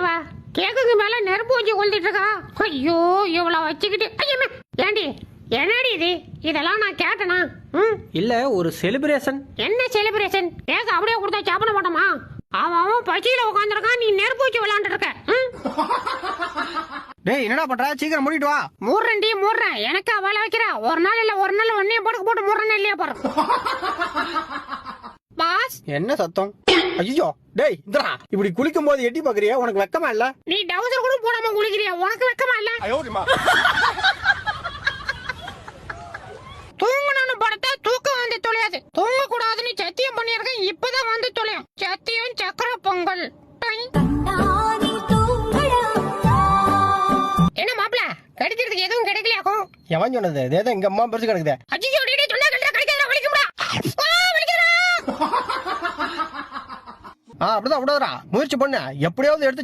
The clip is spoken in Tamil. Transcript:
இவ கேக்குக்கு மேல நெருப்பு வச்சு கொளுத்திட்டு இருக்கா. ஐயோ இவ்வளவு வச்சுக்கிட்டு ஐயமே. ஏண்டி என்னடி இது? இதெல்லாம் நான் கேட்டனா? இல்ல ஒரு செலிப்ரேஷன். என்ன செலிப்ரேஷன்? கேக் அப்படியே கொடுத்தா சாப்பிட மாட்டோமா? அவன் பசியில உட்காந்துருக்கான், நீ நெருப்பு வச்சு விளையாண்டு இருக்க. டேய் என்னடா பண்ற? சீக்கிரம் மூடிட்டு வா. மூடுறேன்டி மூடுறேன். எனக்கு அவளை வைக்கிற ஒரு நாள் இல்ல ஒரு நாள் ஒன்னைய போட்டு மூடுறேன்னு இல்லையா பாரு. பாஸ் என்ன சத்தம்? ஐயோ டேய் இந்தா இப்படி குளிக்கும் போது எட்டி பாக்குறியா? உனக்கு வெக்கமா இல்ல? நீ டவுசர் கூட போடாம குளிக்கிறியா? உனக்கு வெக்கமா இல்ல? தூங்கணும்னு படுத்தா தூக்கம் வந்து தொலையாது. தூங்க கூடாதுன்னு சத்தியம் பண்ணிருக்கேன், இப்பதான் வந்து தொலையும். சத்தியம் சக்கர பொங்கல். என்ன மாப்பிள கடிக்கிறதுக்கு எதுவும் கிடைக்கலையாக்கும்? எவன் சொன்னது? இதேதான் எங்க அம்மா பெருசு கிடக்குது. அஜிஜோ டேடி சொன்னா கண்டா கிடைக்காதடா, வலிக்கும்டா. வலிக்குதுடா. அப்படிதான் விடாதடா, முயற்சி பண்ண எப்படியாவது எடுத்து